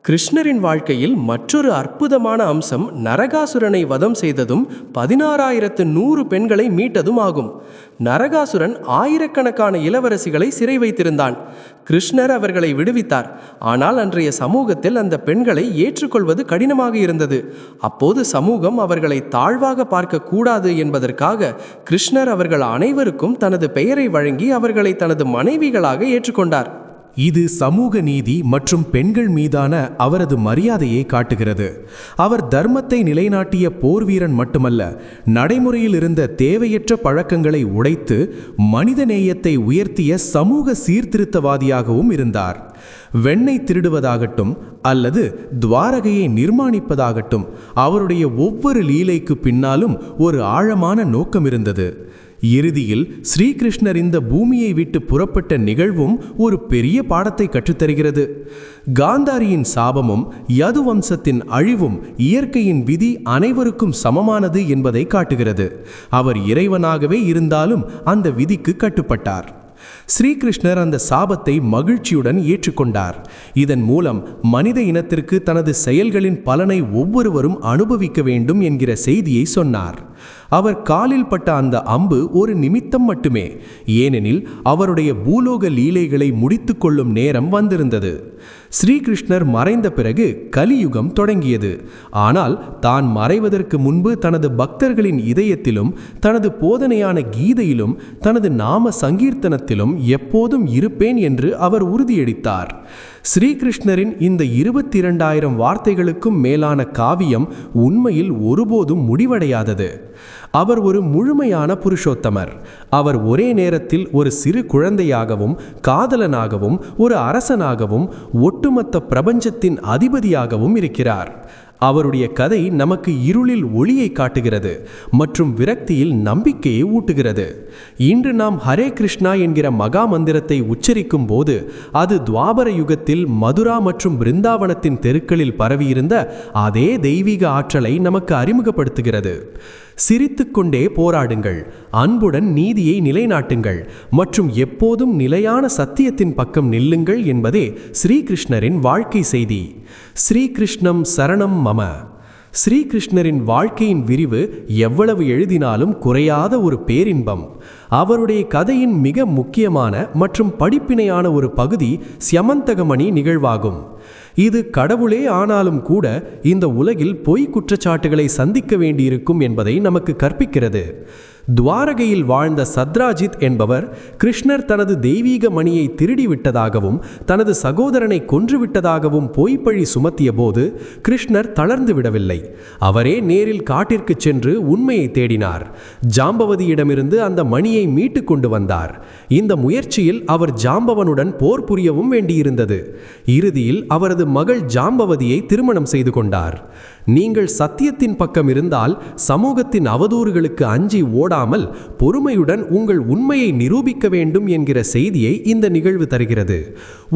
கிருஷ்ணரின் வாழ்க்கையில் மற்றொரு அற்புதமான அம்சம் நரகாசுரனை வதம் செய்ததும் 16,100 பெண்களை மீட்டதும் ஆகும். நரகாசுரன் ஆயிரக்கணக்கான இளவரசிகளை சிறை வைத்திருந்தான். கிருஷ்ணர் அவர்களை விடுவித்தார். ஆனால் அன்றைய சமூகத்தில் அந்த பெண்களை ஏற்றுக்கொள்வது கடினமாக இருந்தது. அப்போது சமூகம் அவர்களை தாழ்வாக பார்க்க கூடாது என்பதற்காக கிருஷ்ணர் அவர்கள் அனைவருக்கும் தனது பெயரை வழங்கி அவர்களை தனது மனைவிகளாக ஏற்றுக்கொண்டார். இது சமூக நீதி மற்றும் பெண்கள் மீதான அவரது மரியாதையை காட்டுகிறது. அவர் தர்மத்தை நிலைநாட்டிய போர் வீரன் மட்டுமல்ல, நடைமுறையில் இருந்த தேவையற்ற பழக்கங்களை உடைத்து மனித நேயத்தை உயர்த்திய சமூக சீர்திருத்தவாதியாகவும் இருந்தார். வெண்ணெய் திருடுவதாகட்டும் அல்லது துவாரகையை நிர்மாணிப்பதாகட்டும், அவருடைய ஒவ்வொரு லீலைக்கு பின்னாலும் ஒரு ஆழமான நோக்கம் இருந்தது. இறுதியில் ஸ்ரீகிருஷ்ணர் இந்த பூமியை விட்டு புறப்பட்ட நிகழ்வும் ஒரு பெரிய பாடத்தை கற்றுத்தருகிறது. காந்தாரியின் சாபமும் யது வம்சத்தின் அழிவும் இயற்கையின் விதி அனைவருக்கும் சமமானது என்பதை காட்டுகிறது. அவர் இறைவனாகவே இருந்தாலும் அந்த விதிக்கு கட்டுப்பட்டார். ஸ்ரீகிருஷ்ணர் அந்த சாபத்தை மகிழ்ச்சியுடன் ஏற்றுக்கொண்டார். இதன் மூலம் மனித இனத்திற்கு தனது செயல்களின் பலனை ஒவ்வொருவரும் அனுபவிக்க வேண்டும் என்கிற செய்தியை சொன்னார். அவர் காலில் பட்ட அந்த அம்பு ஒரு நிமித்தம் மட்டுமே, ஏனெனில் அவருடைய பூலோக லீலைகளை முடித்து கொள்ளும் நேரம் வந்திருந்தது. ஸ்ரீகிருஷ்ணர் மறைந்த பிறகு கலியுகம் தொடங்கியது. ஆனால் தான் மறைவதற்கு முன்பு தனது பக்தர்களின் இதயத்திலும் தனது போதனையான கீதையிலும் தனது நாம சங்கீர்த்தனத்திலும் எப்போதும் இருப்பேன் என்று அவர் உறுதியளித்தார். ஸ்ரீகிருஷ்ணரின் இந்த 22,000 வார்த்தைகளுக்கும் மேலான காவியம் உண்மையில் ஒருபோதும் முடிவடையாதது. அவர் ஒரு முழுமையான புருஷோத்தமர். அவர் ஒரே நேரத்தில் ஒரு சிறு குழந்தையாகவும், காதலனாகவும், ஒரு அரசனாகவும், ஒட்டுமொத்த பிரபஞ்சத்தின் அதிபதியாகவும் இருக்கிறார். அவருடைய கதை நமக்கு இருளில் ஒளியை காட்டுகிறது மற்றும் விரக்தியில் நம்பிக்கையை ஊட்டுகிறது. இன்று நாம் ஹரே கிருஷ்ணா என்கிற மகா மந்திரத்தை உச்சரிக்கும் போது அது துவாபர யுகத்தில் மதுரா மற்றும் பிருந்தாவனத்தின் தெருக்களில் பரவியிருந்த அதே தெய்வீக ஆற்றலை நமக்கு அறிமுகப்படுத்துகிறது. சிரித்துக்கொண்டே போராடுங்கள், அன்புடன் நீதியை நிலைநாட்டுங்கள் மற்றும் எப்போதும் நிலையான சத்தியத்தின் பக்கம் நில்லுங்கள் என்பதே ஸ்ரீகிருஷ்ணரின் வாழ்க்கை செய்தி. ஸ்ரீகிருஷ்ணம் சரணம் மம. ஸ்ரீகிருஷ்ணரின் வாழ்க்கையின் விரிவு எவ்வளவு எழுதினாலும் குறையாத ஒரு பேரின்பம். அவருடைய கதையின் மிக முக்கியமான மற்றும் படிப்பினையான ஒரு பகுதி ஸ்யமந்தகமணி நிகழ்வாகும். இது கடவுளே ஆனாலும் கூட இந்த உலகில் பொய் குற்றச்சாட்டுகளை சந்திக்க வேண்டியிருக்கும் என்பதை நமக்கு கற்பிக்கிறது. துவாரகையில் வாழ்ந்த சத்ராஜித் என்பவர் கிருஷ்ணர் தனது தெய்வீக மணியை திருடிவிட்டதாகவும் தனது சகோதரனை கொன்றுவிட்டதாகவும் பொய்ப்பழி சுமத்திய போது கிருஷ்ணர் தளர்ந்து விடவில்லை. அவரே நேரில் காட்டிற்கு சென்று உண்மையை தேடினார். ஜாம்பவதியிடமிருந்து அந்த மணியை மீட்டு கொண்டு வந்தார். இந்த முயற்சியில் அவர் ஜாம்பவனுடன் போர் புரியவும் வேண்டியிருந்தது. இறுதியில் அவரது மகள் ஜாம்பவதியை திருமணம் செய்து கொண்டார். நீங்கள் சத்தியத்தின் பக்கம் இருந்தால் சமூகத்தின் அவதூறுகளுக்கு அஞ்சி ஓடாமல் பொறுமையுடன் உங்கள் உண்மையை நிரூபிக்க வேண்டும் என்கிற செய்தியை இந்த நிகழ்வு தருகிறது.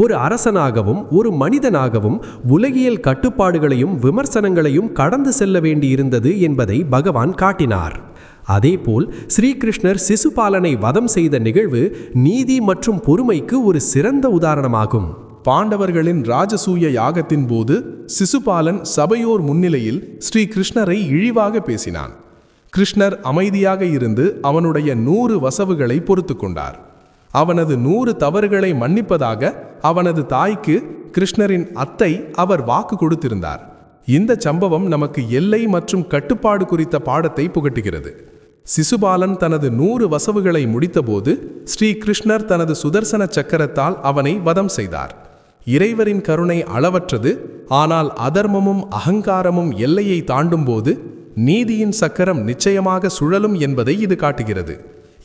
ஒரு அரசனாகவும் ஒரு மனிதனாகவும் உலகியல் கட்டுப்பாடுகளையும் விமர்சனங்களையும் கடந்து செல்ல வேண்டியிருந்தது என்பதை பகவான் காட்டினார். அதேபோல் ஸ்ரீகிருஷ்ணர் சிசுபாலனை வதம் செய்த நிகழ்வு நீதி மற்றும் பொறுமைக்கு ஒரு சிறந்த உதாரணமாகும். பாண்டவர்களின் ராஜசூய யாகத்தின் போது சிசுபாலன் சபையோர் முன்னிலையில் ஸ்ரீ கிருஷ்ணரை இழிவாக பேசினான். கிருஷ்ணர் அமைதியாக இருந்து அவனுடைய 100 வசவுகளை பொறுத்து கொண்டார். அவனது 100 தவறுகளை மன்னிப்பதாக அவனது தாய்க்கு கிருஷ்ணரின் அத்தை அவர் வாக்கு கொடுத்திருந்தார். இந்த சம்பவம் நமக்கு எல்லை மற்றும் கட்டுப்பாடு குறித்த பாடத்தை புகட்டுகிறது. சிசுபாலன் தனது 100 வசவுகளை முடித்தபோது ஸ்ரீ கிருஷ்ணர் தனது சுதர்சன சக்கரத்தால் அவனை வதம் செய்தார். இறைவரின் கருணை அளவற்றது. ஆனால் அதர்மமும் அகங்காரமும் எல்லையை தாண்டும் போது நீதியின் சக்கரம் நிச்சயமாக சுழலும் என்பதை இது காட்டுகிறது.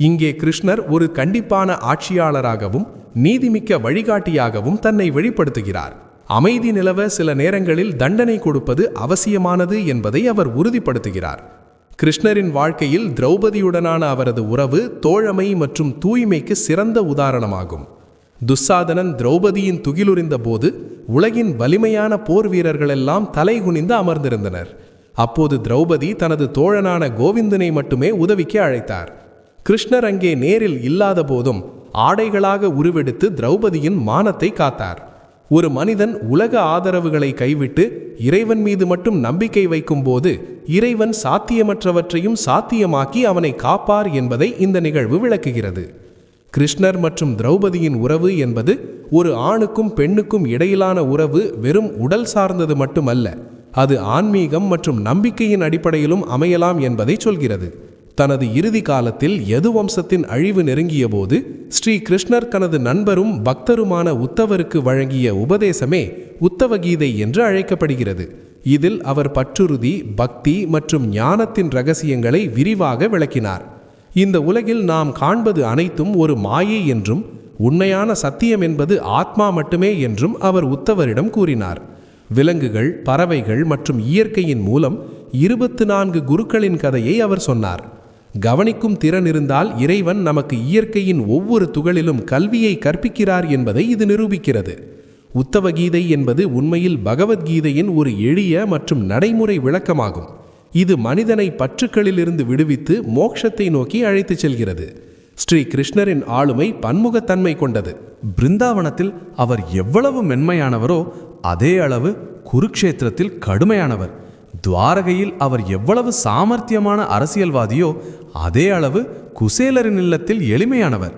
இங்கே கிருஷ்ணர் ஒரு கண்டிப்பான ஆட்சியாளராகவும் நீதிமிக்க வழிகாட்டியாகவும் தன்னை வெளிப்படுத்துகிறார். அமைதி நிலவ சில நேரங்களில் தண்டனை கொடுப்பது அவசியமானது என்பதை அவர் உறுதிப்படுத்துகிறார். கிருஷ்ணரின் வாழ்க்கையில் திரௌபதியுடனான அவரது உறவு தோழமை மற்றும் தூய்மைக்கு சிறந்த உதாரணமாகும். துச்சாதனன் திரௌபதியின் துகிலுரிந்த போது உலகின் வலிமையான போர் வீரர்களெல்லாம் தலைகுனிந்து அமர்ந்திருந்தனர். அப்போது திரௌபதி தனது தோழனான கோவிந்தனை மட்டுமே உதவிக்கு அழைத்தார். கிருஷ்ணர் அங்கே நேரில் இல்லாத போதும் ஆடைகளாக உருவெடுத்து திரௌபதியின் மானத்தை காத்தார். ஒரு மனிதன் உலக ஆதரவுகளை கைவிட்டு இறைவன் மீது மட்டும் நம்பிக்கை வைக்கும் போது இறைவன் சாத்தியமற்றவற்றையும் சாத்தியமாக்கி அவனை காப்பார் என்பதை இந்த நிகழ்வு விளக்குகிறது. கிருஷ்ணர் மற்றும் திரௌபதியின் உறவு என்பது ஒரு ஆணுக்கும் பெண்ணுக்கும் இடையிலான உறவு வெறும் உடல் சார்ந்தது மட்டுமல்ல, அது ஆன்மீகம் மற்றும் நம்பிக்கையின் அடிப்படையிலும் அமையலாம் என்பதை சொல்கிறது. தனது இறுதி காலத்தில் யது வம்சத்தின் அழிவு நெருங்கிய போது ஸ்ரீ கிருஷ்ணர் தனது நண்பரும் பக்தருமான உத்தவருக்கு வழங்கிய உபதேசமே உத்தவ கீதை என்று அழைக்கப்படுகிறது. இதில் அவர் பற்றுறுதி, பக்தி மற்றும் ஞானத்தின் இரகசியங்களை விரிவாக விளக்கினார். இந்த உலகில் நாம் காண்பது அனைத்தும் ஒரு மாயை என்றும் உண்மையான சத்தியம் என்பது ஆத்மா மட்டுமே என்றும் அவர் உத்தவரிடம் கூறினார். விலங்குகள், பறவைகள் மற்றும் இயற்கையின் மூலம் 24 குருக்களின் கதையை அவர் சொன்னார். கவனிக்கும் திறன் இருந்தால் இறைவன் நமக்கு இயற்கையின் ஒவ்வொரு துகளிலும் கல்வியை கற்பிக்கிறார் என்பதை இது நிரூபிக்கிறது. உத்தவ கீதை என்பது உண்மையில் பகவத்கீதையின் ஒரு எளிய மற்றும் நடைமுறை விளக்கமாகும். இது மனிதனை பற்றுக்களிலிருந்து விடுவித்து மோட்சத்தை நோக்கி அழைத்துச் செல்கிறது. ஸ்ரீ கிருஷ்ணரின் ஆளுமை பன்முகத்தன்மை கொண்டது. பிருந்தாவனத்தில் அவர் எவ்வளவு மென்மையானவரோ அதே அளவு குருக்ஷேத்திரத்தில் கடுமையானவர். துவாரகையில் அவர் எவ்வளவு சாமர்த்தியமான அரசியல்வாதியோ அதே அளவு குசேலரின் இல்லத்தில் எளிமையானவர்.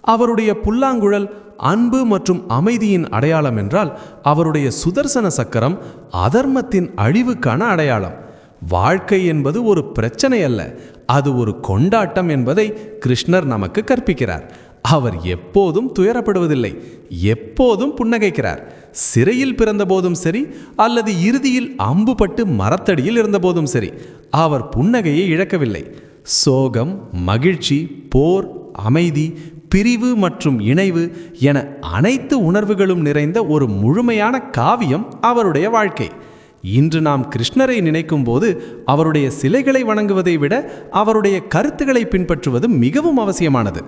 அவருடைய புல்லாங்குழல் அன்பு மற்றும் அமைதியின் அடையாளம் என்றால், அவருடைய சுதர்சன சக்கரம் அதர்மத்தின் அழிவுக்கான அடையாளம். வாழ்க்கை என்பது ஒரு பிரச்சனை அல்ல, அது ஒரு கொண்டாட்டம் என்பதை கிருஷ்ணர் நமக்கு கற்பிக்கிறார். அவர் எப்போதும் துயரப்படுவதில்லை, எப்போதும் புன்னகைக்கிறார். சிறையில் பிறந்தபோதும் சரி, அல்லது இறுதியில் அம்புபட்டு மரத்தடியில் இருந்தபோதும் சரி, அவர் புன்னகையை இழக்கவில்லை. சோகம், மகிழ்ச்சி, போர், அமைதி, பிரிவு மற்றும் இணைவு என அனைத்து உணர்வுகளும் நிறைந்த ஒரு முழுமையான காவியம் அவருடைய வாழ்க்கை. இன்று நாம் கிருஷ்ணரை நினைக்கும் போது அவருடைய சிலைகளை வணங்குவதை விட அவருடைய கருத்துக்களை பின்பற்றுவது மிகவும் அவசியமானது.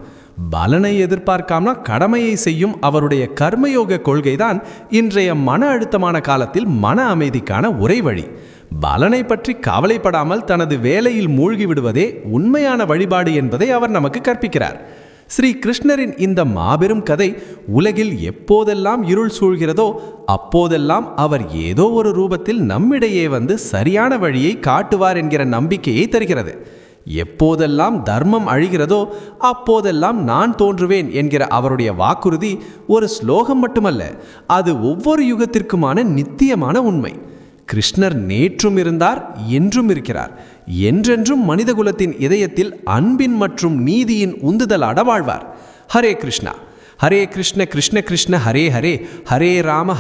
பலனை எதிர்பார்க்காம கடமையை செய்யும் அவருடைய கர்மயோக கொள்கைதான் இன்றைய மன அழுத்தமான காலத்தில் மன அமைதிக்கான ஒரே வழி. பலனை பற்றி கவலைப்படாமல் தனது வேலையில் மூழ்கி விடுவதே உண்மையான வழிபாடு என்பதை அவர் நமக்கு கற்பிக்கிறார். ஸ்ரீ கிருஷ்ணரின் இந்த மாபெரும் கதை உலகில் எப்போதெல்லாம் இருள் சூழ்கிறதோ அப்போதெல்லாம் அவர் ஏதோ ஒரு ரூபத்தில் நம்மிடையே வந்து சரியான வழியை காட்டுவார் என்கிற நம்பிக்கையை தருகிறது. எப்போதெல்லாம் தர்மம் அழிகிறதோ அப்போதெல்லாம் நான் தோன்றுவேன் என்கிற அவருடைய வாக்குறுதி ஒரு ஸ்லோகம் மட்டுமல்ல, அது ஒவ்வொரு யுகத்திற்குமான நித்தியமான உண்மை. கிருஷ்ணர் நேற்றும் இருந்தார், என்றும் இருக்கிறார். என்றென்றும் மனிதகுலத்தின் இதயத்தில் அன்பின் மற்றும் நீதியின் உந்துதலாட வாழ்வார். ஹரே கிருஷ்ணா. ஹரே கிருஷ்ண கிருஷ்ண கிருஷ்ண ஹரே ஹரே, ஹரே ராம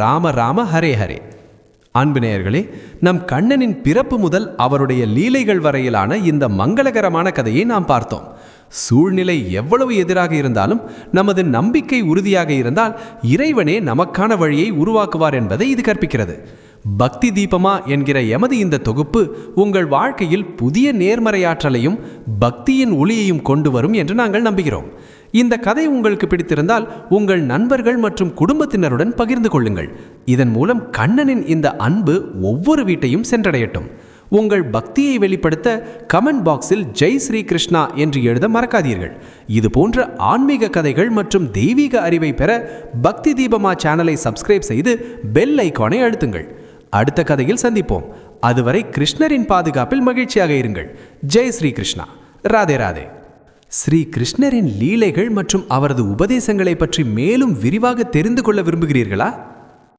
ராம ராம ஹரே ஹரே. அன்பு நேயர்களே, நம் கண்ணனின் பிறப்பு முதல் அவருடைய லீலைகள் வரையிலான இந்த மங்களகரமான கதையை நாம் பார்த்தோம். சூழ்நிலை எவ்வளவு எதிராக இருந்தாலும் நமது நம்பிக்கை உறுதியாக இருந்தால் இறைவனே நமக்கான வழியை உருவாக்குவார் என்பதை இது கற்பிக்கிறது. பக்தி தீபமா என்கிற எமது இந்த தொகுப்பு உங்கள் வாழ்க்கையில் புதிய நேர்மறையாற்றலையும் பக்தியின் ஒளியையும் கொண்டு வரும் என்று நாங்கள் நம்புகிறோம். இந்த கதை உங்களுக்கு பிடித்திருந்தால் உங்கள் நண்பர்கள் மற்றும் குடும்பத்தினருடன் பகிர்ந்து கொள்ளுங்கள். இதன் மூலம் கண்ணனின் இந்த அன்பு ஒவ்வொரு வீட்டையும் சென்றடையட்டும். உங்கள் பக்தியை வெளிப்படுத்த கமெண்ட் பாக்ஸில் ஜெய் ஸ்ரீ கிருஷ்ணா என்று எழுத மறக்காதீர்கள். இது போன்ற ஆன்மீக கதைகள் மற்றும் தெய்வீக அறிவை பெற பக்தி தீபமா சேனலை சப்ஸ்கிரைப் செய்து பெல் ஐகானை அழுத்துங்கள். அடுத்த கதையில் சந்திப்போம். அதுவரை கிருஷ்ணரின் பாதுகாப்பில் மகிழ்ச்சியாக இருங்கள். ஜெய் ஸ்ரீ கிருஷ்ணா. ராதே ராதே. ஸ்ரீ கிருஷ்ணரின் லீலைகள் மற்றும் அவரது உபதேசங்களை பற்றி மேலும் விரிவாக தெரிந்து கொள்ள விரும்புகிறீர்களா?